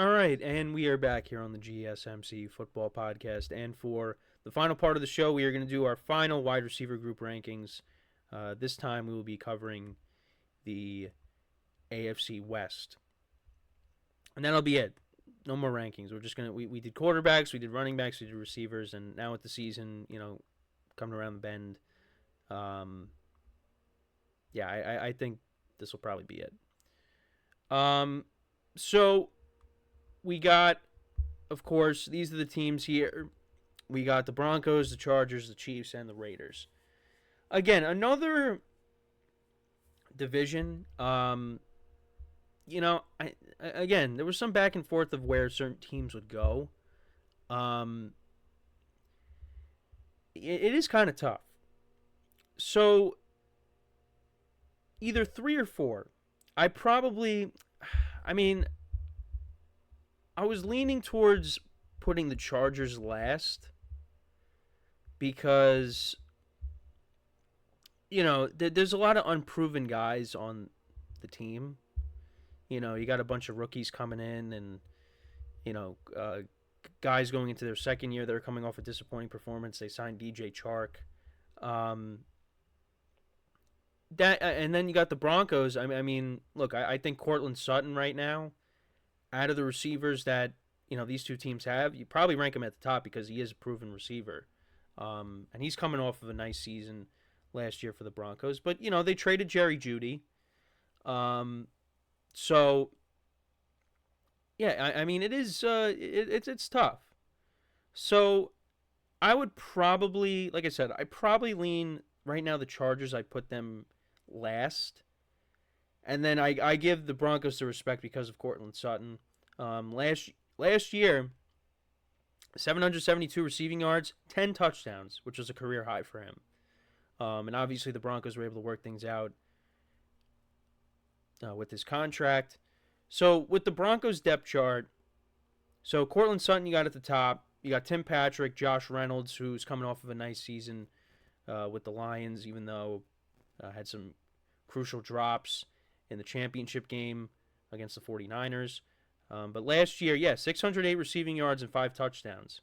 All right, and we are back here on the GSMC Football Podcast. And for the final part of the show, we are going to do our final wide receiver group rankings. This time we will be covering the AFC West. And that'll be it. No more rankings. We're just going to, we did quarterbacks, we did running backs, we did receivers, and now with the season, coming around the bend, I think this will probably be it. So we got, of course, these are the teams here. We got the Broncos, the Chargers, the Chiefs, and the Raiders. Again, another division. Again, there was some back and forth of where certain teams would go. It is kind of tough. So either 3 or 4. I was leaning towards putting the Chargers last because, there's a lot of unproven guys on the team. You got a bunch of rookies coming in and, guys going into their second year that are coming off a disappointing performance. They signed DJ Chark. And then you got the Broncos. Look, I think Cortland Sutton right now, out of the receivers that, these two teams have, you probably rank him at the top because he is a proven receiver. And he's coming off of a nice season last year for the Broncos. But, they traded Jerry Jeudy. It's tough. So I would probably, like I said, I probably lean right now the Chargers. I put them last. And then I give the Broncos the respect because of Cortland Sutton. Last year, 772 receiving yards, 10 touchdowns, which was a career high for him. And obviously the Broncos were able to work things out with his contract. So with the Broncos depth chart, so Cortland Sutton you got at the top. You got Tim Patrick, Josh Reynolds, who's coming off of a nice season with the Lions, even though had some crucial drops in the championship game against the 49ers. But last year, 608 receiving yards and 5 touchdowns.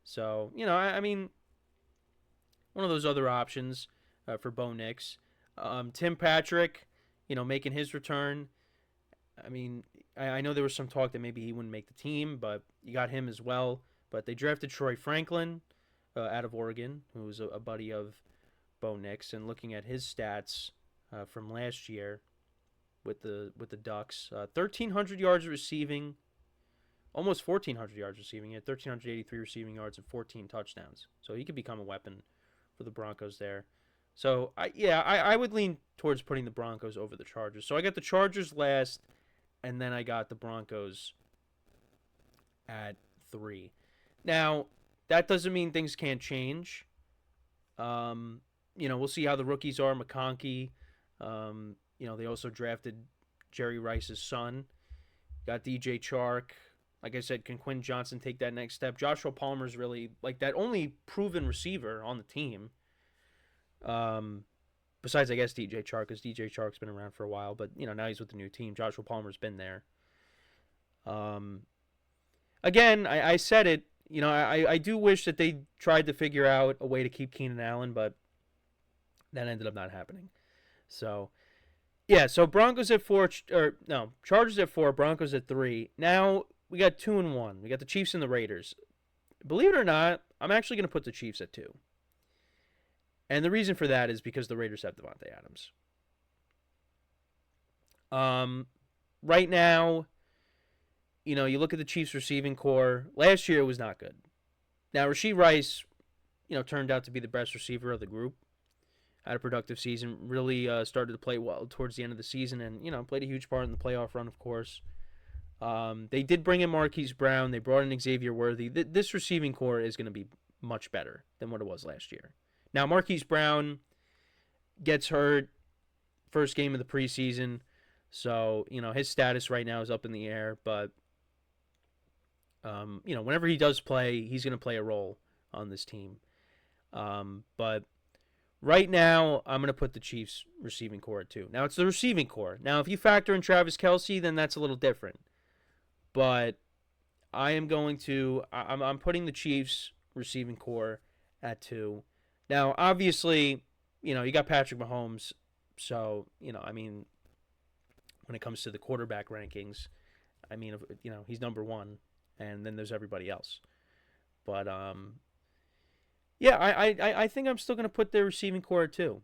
So, one of those other options for Bo Nix. Tim Patrick, making his return. I know there was some talk that maybe he wouldn't make the team, but you got him as well. But they drafted Troy Franklin out of Oregon, who was a buddy of Bo Nix. And looking at his stats from last year with the Ducks, 1,300 yards receiving, almost 1,400 yards receiving. He had 1,383 receiving yards and 14 touchdowns. So he could become a weapon for the Broncos there. So, I would lean towards putting the Broncos over the Chargers. So I got the Chargers last, and then I got the Broncos at 3. Now, that doesn't mean things can't change. We'll see how the rookies are. McConkey, they also drafted Jerry Rice's son. Got DJ Chark. Like I said, can Quinn Johnson take that next step? Joshua Palmer's really like that only proven receiver on the team. Besides, I guess, DJ Chark, because DJ Chark's been around for a while, but, now he's with the new team. Joshua Palmer's been there. Again, I said it, I do wish that they tried to figure out a way to keep Keenan Allen, but that ended up not happening. So, so Broncos at 4, Chargers at 4, Broncos at 3. Now, we got 2 and 1. We got the Chiefs and the Raiders. Believe it or not, I'm actually going to put the Chiefs at 2. And the reason for that is because the Raiders have Devontae Adams. Right now, you look at the Chiefs receiving core. Last year it was not good. Now, Rashee Rice, turned out to be the best receiver of the group. Had a productive season. Really started to play well towards the end of the season and, played a huge part in the playoff run, of course. They did bring in Marquise Brown. They brought in Xavier Worthy. This receiving core is going to be much better than what it was last year. Now, Marquise Brown gets hurt first game of the preseason, so, his status right now is up in the air, but, whenever he does play, he's going to play a role on this team. But right now, I'm going to put the Chiefs receiving core at 2. Now, it's the receiving core. Now, if you factor in Travis Kelce, then that's a little different. But I'm putting the Chiefs receiving core at 2. Now, obviously, you got Patrick Mahomes, so, I mean, when it comes to the quarterback rankings, I mean, he's number 1, and then there's everybody else. But yeah, I think I'm still going to put their receiving core at 2,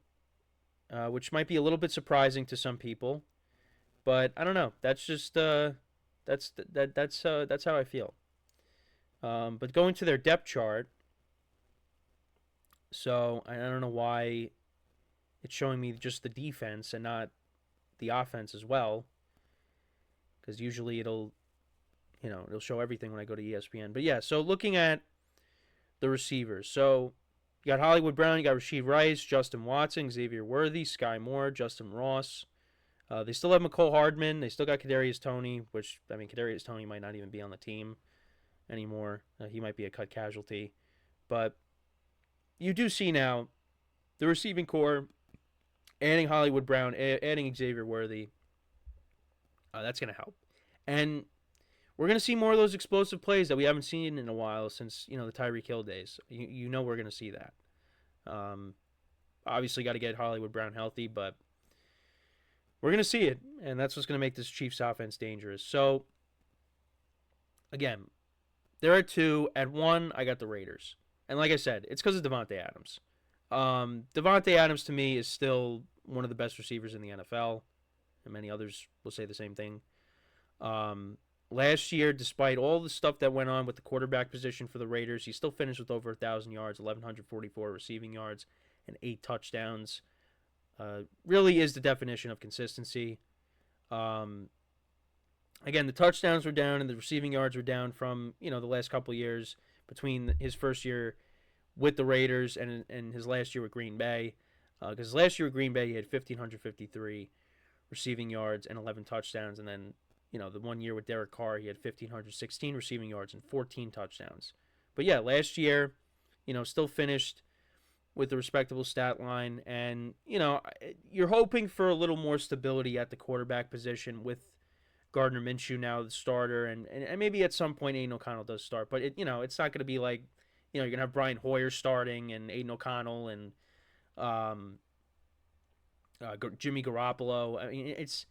which might be a little bit surprising to some people, but I don't know. That's just that's how I feel. But going to their depth chart, so I don't know why it's showing me just the defense and not the offense as well, because usually it'll show everything when I go to ESPN. But yeah, so looking at the receivers, so you got Hollywood Brown, you got Rashee Rice, Justin Watson, Xavier Worthy, Sky Moore, Justin Ross. They still have McCole Hardman. They still got Kadarius Toney, which, I mean, Kadarius Toney might not even be on the team anymore. He might be a cut casualty. But you do see now the receiving core, adding Hollywood Brown, adding Xavier Worthy. That's going to help. And we're going to see more of those explosive plays that we haven't seen in a while since, the Tyreek Hill days. We're going to see that. Obviously, got to get Hollywood Brown healthy, but we're going to see it, and that's what's going to make this Chiefs offense dangerous. So, again, there are 2. At 1, I got the Raiders. And like I said, it's because of Davante Adams. Davante Adams, to me, is still one of the best receivers in the NFL, and many others will say the same thing. Last year, despite all the stuff that went on with the quarterback position for the Raiders, he still finished with over 1,000 yards, 1,144 receiving yards, and 8 touchdowns. Really is the definition of consistency. Again, the touchdowns were down and the receiving yards were down from, the last couple of years between his first year with the Raiders and his last year with Green Bay. Because last year with Green Bay, he had 1,553 receiving yards and 11 touchdowns. And then, the 1 year with Derek Carr, he had 1,516 receiving yards and 14 touchdowns. But yeah, last year, still finished with a respectable stat line. And, you're hoping for a little more stability at the quarterback position with Gardner Minshew now the starter. And maybe at some point Aiden O'Connell does start. But, it's not going to be like, you're going to have Brian Hoyer starting and Aiden O'Connell and Jimmy Garoppolo. I mean, it's,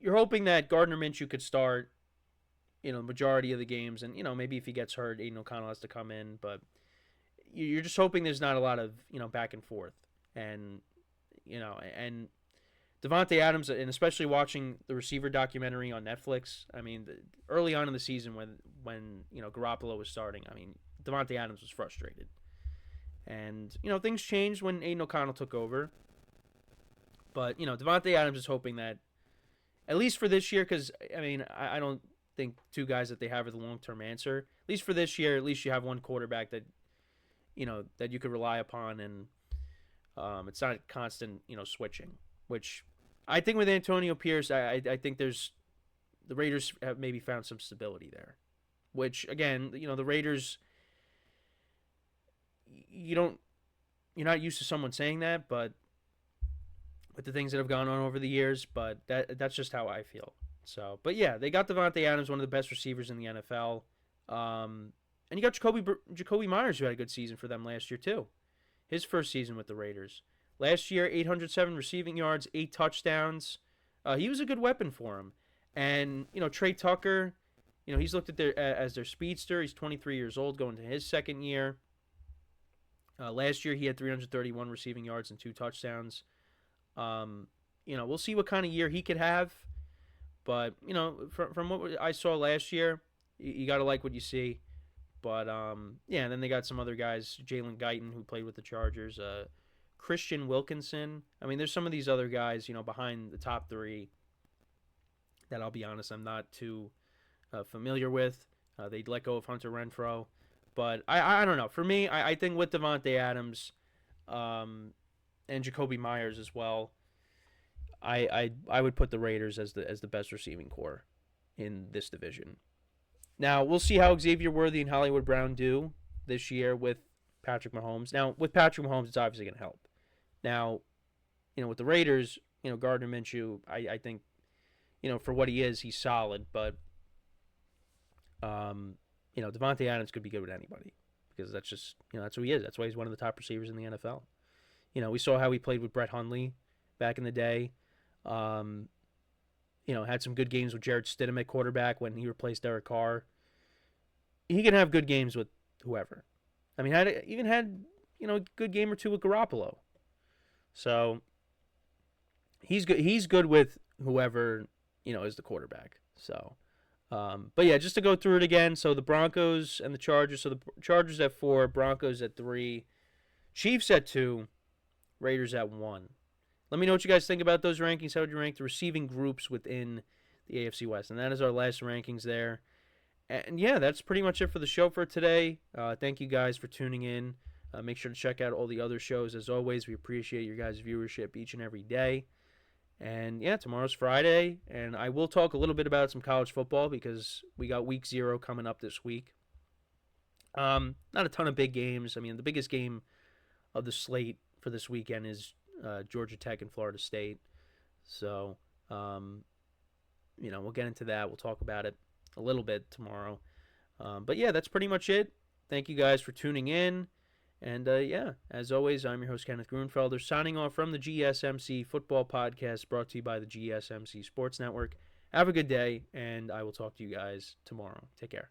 you're hoping that Gardner Minshew could start, the majority of the games. And, maybe if he gets hurt, Aiden O'Connell has to come in. But you're just hoping there's not a lot of, back and forth. And, and Davante Adams, and especially watching the receiver documentary on Netflix, I mean, early on in the season when Garoppolo was starting, I mean, Davante Adams was frustrated. And, things changed when Aiden O'Connell took over. But, Davante Adams is hoping that, at least for this year, because, I mean, I don't think 2 guys that they have are the long-term answer. At least for this year, at least you have one quarterback that, that you could rely upon, and it's not constant, switching. Which I think with Antonio Pierce, I think the Raiders have maybe found some stability there. Which, again, the Raiders, you're not used to someone saying that, but with the things that have gone on over the years, but that's just how I feel. So, but yeah, they got Davante Adams, one of the best receivers in the NFL. And you got Jacoby Myers, who had a good season for them last year too. His first season with the Raiders. Last year, 807 receiving yards, 8 touchdowns. He was a good weapon for him. And, Trey Tucker, he's looked at as their speedster. He's 23 years old, going to his second year. Last year, he had 331 receiving yards and 2 touchdowns. We'll see what kind of year he could have. But, from what I saw last year, you got to like what you see. But, yeah, and then they got some other guys, Jalen Guyton, who played with the Chargers, Christian Wilkinson. I mean, there's some of these other guys, behind the top 3 that I'll be honest, I'm not too familiar with. They'd let go of Hunter Renfrow. But I don't know. For me, I think with Davante Adams and Jacoby Myers as well, I would put the Raiders as the best receiving core in this division. Now, we'll see how Xavier Worthy and Hollywood Brown do this year with Patrick Mahomes. Now, with Patrick Mahomes, it's obviously going to help. Now, with the Raiders, Gardner Minshew, I think, for what he is, he's solid. But Devontae Adams could be good with anybody because that's just, that's who he is. That's why he's one of the top receivers in the NFL. We saw how he played with Brett Hundley back in the day. Had some good games with Jarrett Stidham at quarterback when he replaced Derek Carr. He can have good games with whoever. I mean, had a good game or two with Garoppolo. So he's good. He's good with whoever is the quarterback. So, but yeah, just to go through it again. So the Broncos and the Chargers. So the Chargers at 4, Broncos at 3, Chiefs at 2, Raiders at 1. Let me know what you guys think about those rankings. How would you rank the receiving groups within the AFC West? And that is our last rankings there. And yeah, that's pretty much it for the show for today. Thank you guys for tuning in. Make sure to check out all the other shows. As always, we appreciate your guys' viewership each and every day. And yeah, tomorrow's Friday, and I will talk a little bit about some college football because we got week 0 coming up this week. Not a ton of big games. I mean, the biggest game of the slate for this weekend is Georgia Tech and Florida State. So, we'll get into that. We'll talk about it a little bit tomorrow. But yeah, that's pretty much it. Thank you guys for tuning in. And yeah, as always, I'm your host, Kenneth Grunfelder, signing off from the GSMC Football Podcast, brought to you by the GSMC Sports Network. Have a good day, and I will talk to you guys tomorrow. Take care.